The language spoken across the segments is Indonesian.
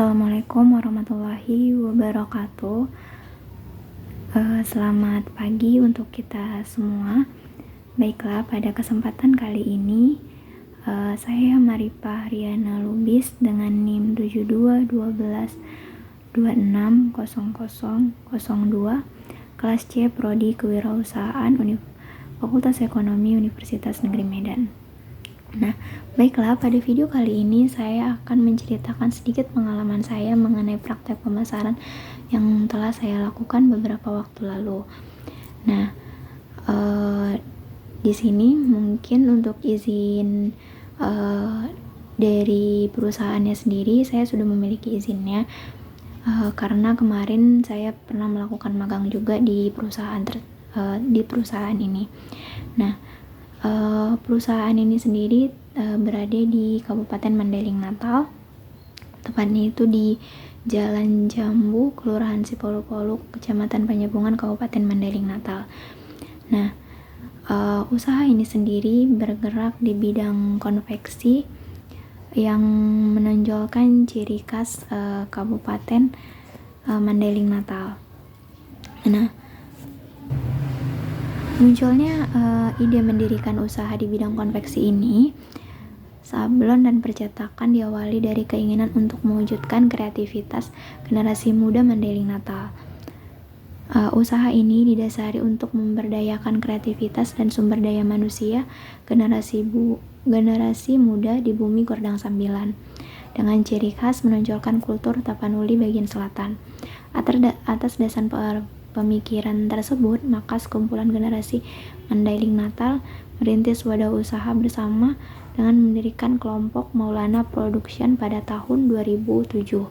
Assalamualaikum warahmatullahi wabarakatuh. Selamat pagi untuk kita semua. Baiklah, pada kesempatan kali ini saya Maripah Riana Lubis dengan NIM 7212260002 kelas C Prodi Kewirausahaan Fakultas Ekonomi Universitas Negeri Medan. Nah, baiklah, pada video kali ini saya akan menceritakan sedikit pengalaman saya mengenai praktek pemasaran yang telah saya lakukan beberapa waktu lalu. Nah, di sini mungkin untuk izin dari perusahaannya sendiri, saya sudah memiliki izinnya karena kemarin saya pernah melakukan magang juga di perusahaan ini. Nah, perusahaan ini sendiri berada di Kabupaten Mandailing Natal, tepatnya itu di Jalan Jambu, Kelurahan Sipolu-Polu, Kecamatan Panjabungan, Kabupaten Mandailing Natal. Nah, usaha ini sendiri bergerak di bidang konveksi yang menonjolkan ciri khas Kabupaten Mandailing Natal. Nah, munculnya ide mendirikan usaha di bidang konveksi ini, sablon dan percetakan diawali dari keinginan untuk mewujudkan kreativitas generasi muda Mandailing Natal. Usaha ini didasari untuk memberdayakan kreativitas dan sumber daya manusia generasi muda di bumi Gordang Sambilan, dengan ciri khas menonjolkan kultur Tapanuli bagian selatan. Atas dasar pemikiran tersebut, maka sekumpulan generasi Mandailing Natal merintis wadah usaha bersama dengan mendirikan kelompok Maulana Production pada tahun 2007.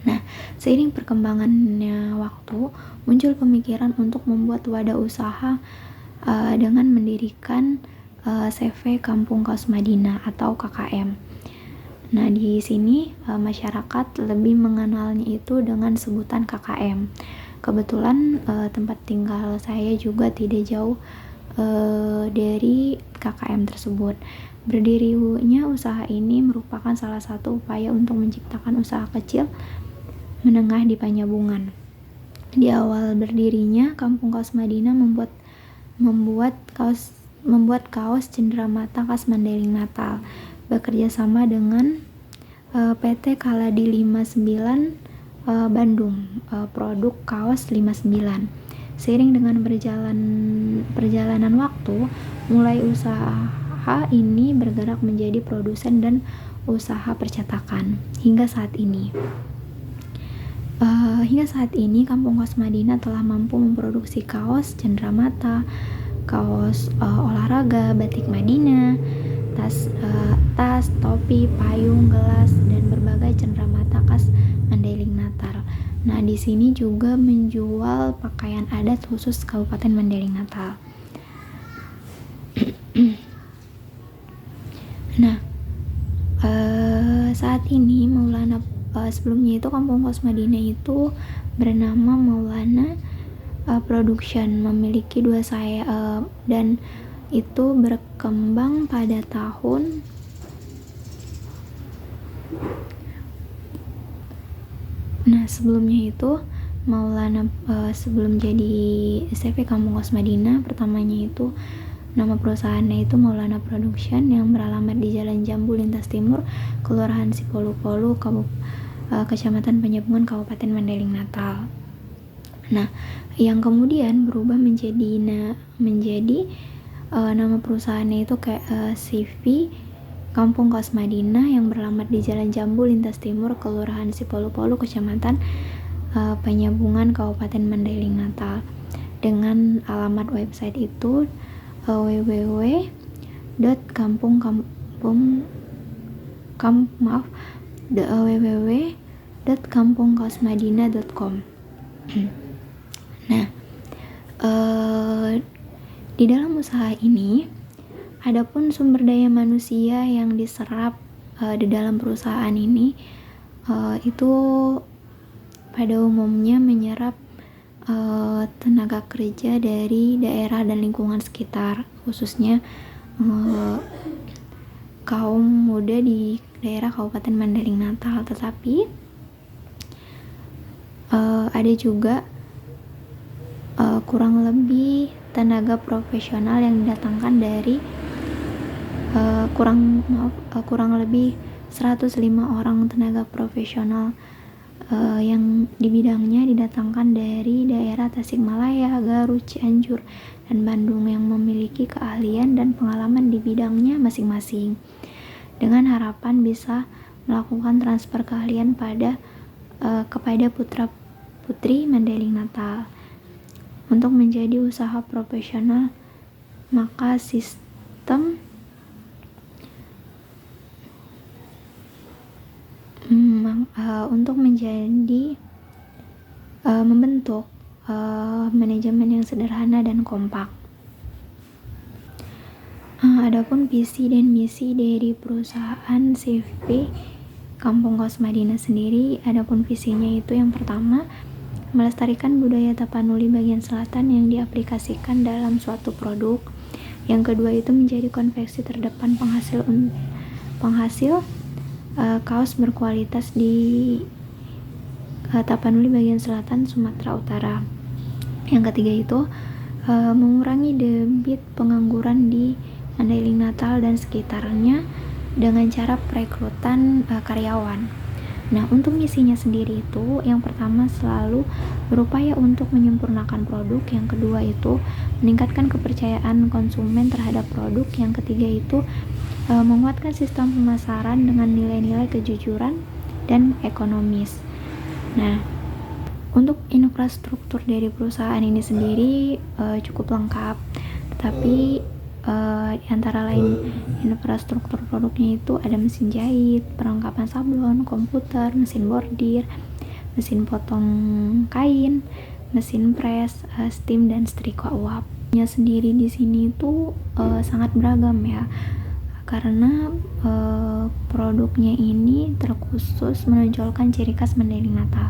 Nah, seiring perkembangannya waktu, muncul pemikiran untuk membuat wadah usaha dengan mendirikan CV Kampung Kaos Madinah atau KKM. Nah, di sini masyarakat lebih mengenalnya itu dengan sebutan KKM. Kebetulan tempat tinggal saya juga tidak jauh dari KKM tersebut. Berdirinya usaha ini merupakan salah satu upaya untuk menciptakan usaha kecil menengah di Panjabungan. Di awal berdirinya, Kampung Kaos Madinah membuat kaos cenderamata khas Mandailing Natal, bekerja sama dengan PT Kaladi 59 Bandung, produk kaos 59. Seiring dengan perjalanan waktu, mulai usaha ini bergerak menjadi produsen dan usaha percetakan hingga saat ini. Kampung Kaos Madinah telah mampu memproduksi kaos cenderamata, kaos olahraga, batik Madinah, tas, topi, payung, gelas, dan berbagai cenderamata khas Mandailing Natal. Nah, di sini juga menjual pakaian adat khusus Kabupaten Mandailing Natal. Nah, saat ini sebelumnya itu Kampung Kaos Madinah itu bernama Maulana Production, memiliki dua sayap dan itu berkembang pada tahun sebelumnya itu Maulana sebelum jadi CV Kampung Kaos Madinah, pertamanya itu nama perusahaannya itu Maulana Production yang beralamat di Jalan Jambu Lintas Timur, Kelurahan Sipolu-Polu, Kecamatan Panjabungan, Kabupaten Mandailing Natal. Nah, yang kemudian berubah menjadi nama perusahaannya itu kayak CV Kampung Kaos Madinah yang beralamat di Jalan Jambu Lintas Timur, Kelurahan Sipolu-Polu, Kecamatan Panjabungan, Kabupaten Mandailing Natal, dengan alamat website itu www.kampungkaosmadinah.com. Nah, di dalam usaha ini, adapun sumber daya manusia yang diserap di dalam perusahaan ini itu pada umumnya menyerap tenaga kerja dari daerah dan lingkungan sekitar, khususnya kaum muda di daerah Kabupaten Mandailing Natal. Tetapi Ada juga kurang lebih tenaga profesional yang didatangkan dari kurang lebih 105 orang tenaga profesional yang di bidangnya didatangkan dari daerah Tasikmalaya, Garut, Cianjur, dan Bandung yang memiliki keahlian dan pengalaman di bidangnya masing-masing, dengan harapan bisa melakukan transfer keahlian kepada putra-putri Mandailing Natal untuk menjadi usaha profesional. Maka sistem untuk menjadi membentuk manajemen yang sederhana dan kompak. Adapun visi dan misi dari perusahaan CV Kampung Kaos Madinah sendiri, adapun visinya itu yang pertama, melestarikan budaya Tapanuli bagian selatan yang diaplikasikan dalam suatu produk. Yang kedua itu menjadi konveksi terdepan penghasil kaos berkualitas di Tapanuli bagian selatan Sumatera Utara. Yang ketiga itu mengurangi debit pengangguran di Mandailing Natal dan sekitarnya dengan cara perekrutan karyawan. Nah, untuk misinya sendiri itu, yang pertama selalu berupaya untuk menyempurnakan produk, yang kedua itu meningkatkan kepercayaan konsumen terhadap produk, yang ketiga itu menguatkan sistem pemasaran dengan nilai-nilai kejujuran dan ekonomis. Nah, untuk infrastruktur dari perusahaan ini sendiri cukup lengkap, tetapi di antara lain infrastruktur produknya itu ada mesin jahit, perlengkapan sablon, komputer, mesin bordir, mesin potong kain, mesin press, steam dan setrika uap. Nya sendiri di sini itu sangat beragam ya, karena produknya ini terkhusus menonjolkan ciri khas Mandailing Natal.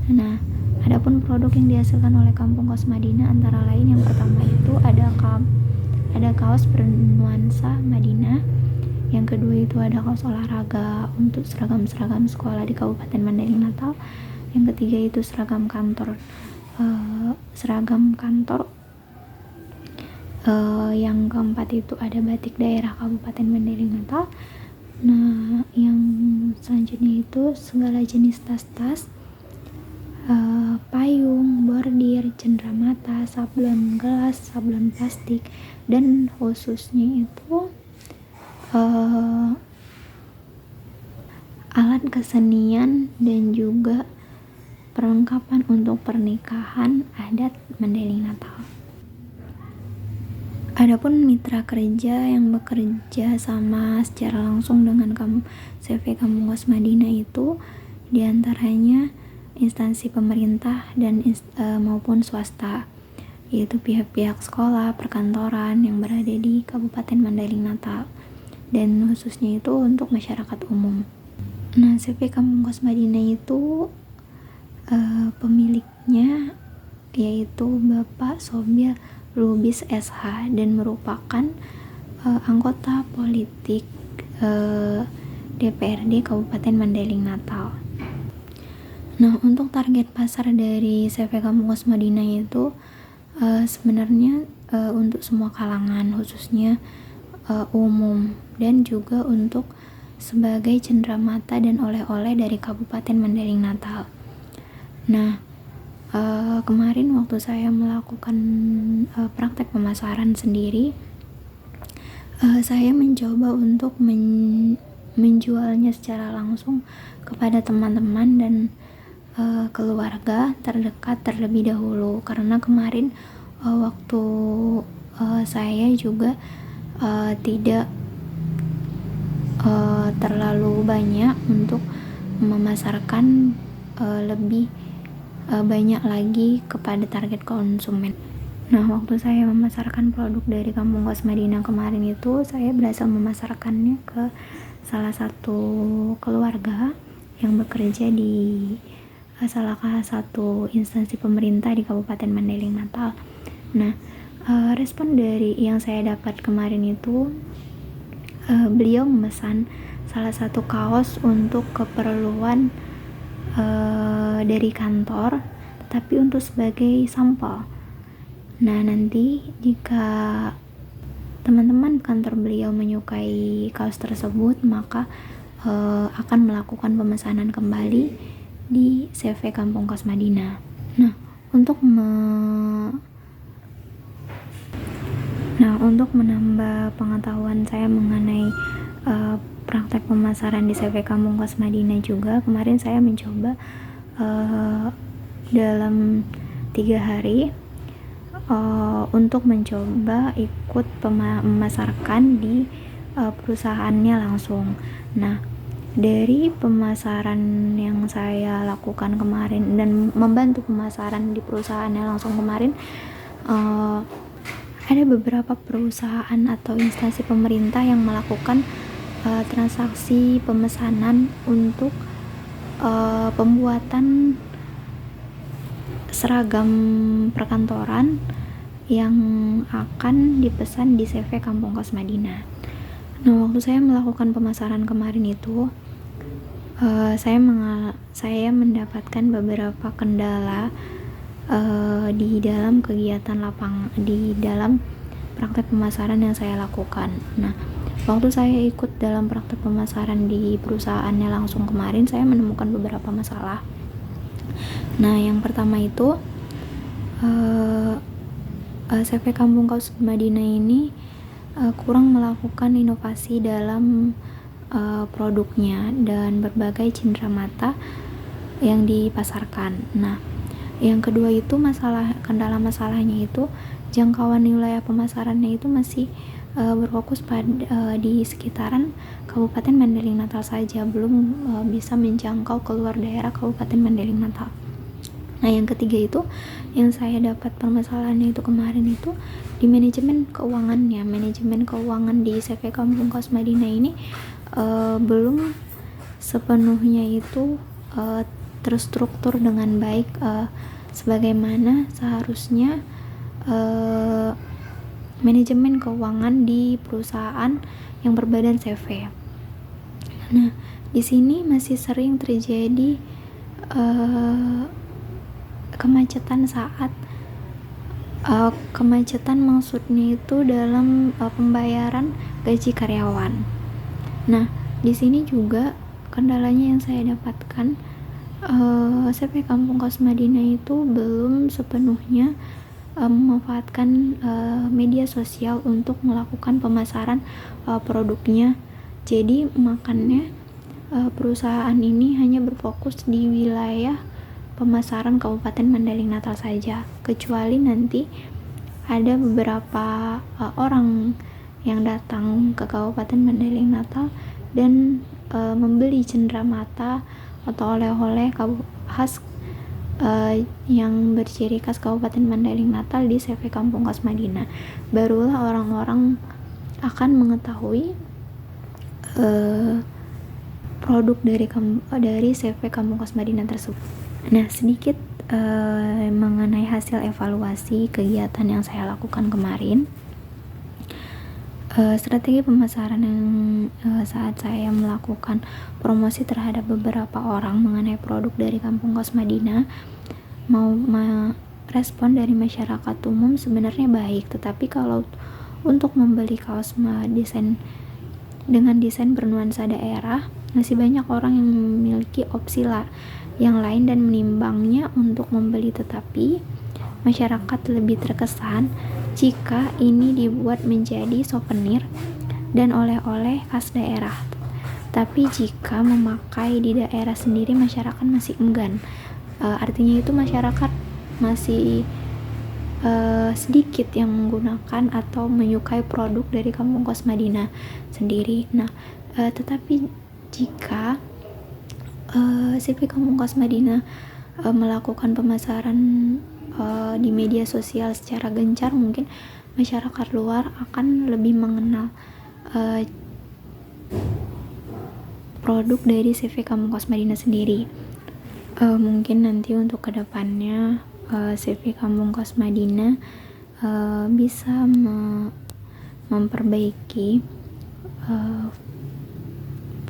Nah, adapun produk yang dihasilkan oleh Kampung Kaos Madinah antara lain yang pertama itu ada kaos bernuansa Madinah, yang kedua itu ada kaos olahraga untuk seragam-seragam sekolah di Kabupaten Mandailing Natal, yang ketiga itu seragam kantor yang keempat itu ada batik daerah Kabupaten Mandailing Natal. Nah, yang selanjutnya itu segala jenis tas-tas, payung, bordir, cenderamata, sablon gelas, sablon plastik, dan khususnya itu alat kesenian dan juga perlengkapan untuk pernikahan adat Mandailing Natal. Adapun mitra kerja yang bekerja sama secara langsung dengan CV Kampung Kaos Madinah itu diantaranya instansi pemerintah dan maupun swasta, yaitu pihak-pihak sekolah, perkantoran yang berada di Kabupaten Mandailing Natal, dan khususnya itu untuk masyarakat umum. Nah, CV Kampung Kaos Madinah itu pemiliknya yaitu Bapak Sobir Lubis SH dan merupakan anggota politik DPRD Kabupaten Mandailing Natal. Nah, untuk target pasar dari CV Kampung Kaos Madinah itu sebenarnya untuk semua kalangan, khususnya umum, dan juga untuk sebagai cenderamata dan oleh-oleh dari Kabupaten Mandailing Natal. Nah, kemarin waktu saya melakukan praktek pemasaran sendiri, saya mencoba untuk menjualnya secara langsung kepada teman-teman dan keluarga terdekat terlebih dahulu, karena kemarin waktu saya juga tidak terlalu banyak untuk memasarkan lebih banyak lagi kepada target konsumen. Nah, waktu saya memasarkan produk dari Kampung Kaos Madinah kemarin itu, saya berhasil memasarkannya ke salah satu keluarga yang bekerja di salah satu instansi pemerintah di Kabupaten Mandailing Natal. Nah, respon dari yang saya dapat kemarin itu, beliau memesan salah satu kaos untuk keperluan dari kantor, tetapi untuk sebagai sampel. Nah, nanti jika teman-teman kantor beliau menyukai kaos tersebut, maka akan melakukan pemesanan kembali di CV Kampung Kos Madinah. Nah, untuk menambah pengetahuan saya mengenai praktek pemasaran di CV Kampung Kos Madinah juga, kemarin saya mencoba dalam 3 hari untuk mencoba ikut memasarkan di perusahaannya langsung. Nah, dari pemasaran yang saya lakukan kemarin dan membantu pemasaran di perusahaannya langsung kemarin, ada beberapa perusahaan atau instansi pemerintah yang melakukan transaksi pemesanan untuk pembuatan seragam perkantoran yang akan dipesan di CV Kampung Kos Madinah. Nah, waktu saya melakukan pemasaran kemarin itu, saya mendapatkan beberapa kendala di dalam kegiatan di dalam praktek pemasaran yang saya lakukan. Nah, waktu saya ikut dalam praktek pemasaran di perusahaannya langsung kemarin, saya menemukan beberapa masalah. Nah, yang pertama itu CV Kampung Kos Madinah ini kurang melakukan inovasi dalam produknya dan berbagai cenderamata yang dipasarkan. Nah, yang kedua itu kendala masalahnya itu jangkauan wilayah pemasarannya itu masih berfokus pada di sekitaran Kabupaten Mandailing Natal saja, belum bisa menjangkau keluar daerah Kabupaten Mandailing Natal. Nah, yang ketiga itu yang saya dapat permasalahannya itu kemarin itu di manajemen keuangan di CV Kampung Kos Madinah ini belum sepenuhnya itu terstruktur dengan baik sebagaimana seharusnya manajemen keuangan di perusahaan yang berbadan CV. Nah, di sini masih sering terjadi kemacetan maksudnya itu dalam pembayaran gaji karyawan. Nah, di sini juga kendalanya yang saya dapatkan, CV Kampung Kos Madinah itu belum sepenuhnya memanfaatkan media sosial untuk melakukan pemasaran produknya. Jadi makanya perusahaan ini hanya berfokus di wilayah pemasaran Kabupaten Mandailing Natal saja, kecuali nanti ada beberapa orang yang datang ke Kabupaten Mandailing Natal dan membeli cenderamata atau oleh-oleh khas yang berciri khas Kabupaten Mandailing Natal di CV Kampung Kos Madinah. Barulah orang-orang akan mengetahui produk dari CV Kampung Kos Madinah tersebut. Nah, sedikit mengenai hasil evaluasi kegiatan yang saya lakukan kemarin. Strategi pemasaran yang saat saya melakukan promosi terhadap beberapa orang mengenai produk dari Kampung Kos Madinah, respon dari masyarakat umum sebenarnya baik, tetapi kalau untuk membeli kaos dengan desain bernuansa daerah, masih banyak orang yang memiliki opsi yang lain dan menimbangnya untuk membeli, tetapi masyarakat lebih terkesan jika ini dibuat menjadi souvenir dan oleh-oleh khas daerah. Tapi jika memakai di daerah sendiri, masyarakat masih enggan. Artinya itu masyarakat masih sedikit yang menggunakan atau menyukai produk dari Kampung Kos Madinah sendiri. Nah, tetapi jika CV Kampung Kos Madinah melakukan pemasaran di media sosial secara gencar, mungkin masyarakat luar akan lebih mengenal produk dari CV Kampung Kos Madinah sendiri. Mungkin nanti untuk kedepannya CV Kampung Kos Madinah bisa memperbaiki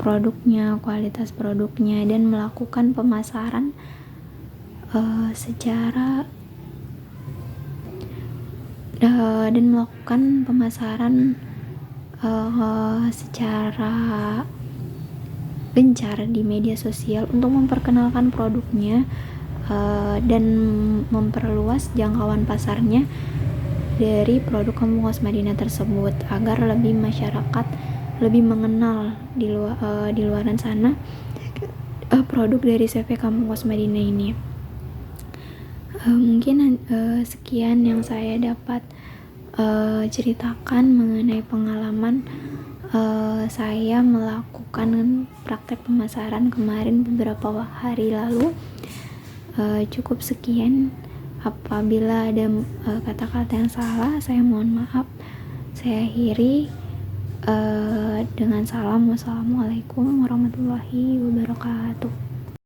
produknya, kualitas produknya, dan melakukan pemasaran secara gencar di media sosial untuk memperkenalkan produknya dan memperluas jangkauan pasarnya dari produk Kampung Kosmadina tersebut agar masyarakat lebih mengenal di luaran sana produk dari CV Kampung Kosmadina ini. Mungkin sekian yang saya dapat ceritakan mengenai pengalaman saya melakukan praktek pemasaran kemarin beberapa hari lalu. Cukup sekian. Apabila ada kata-kata yang salah, saya mohon maaf. Saya akhiri dengan salam. Wassalamualaikum warahmatullahi wabarakatuh.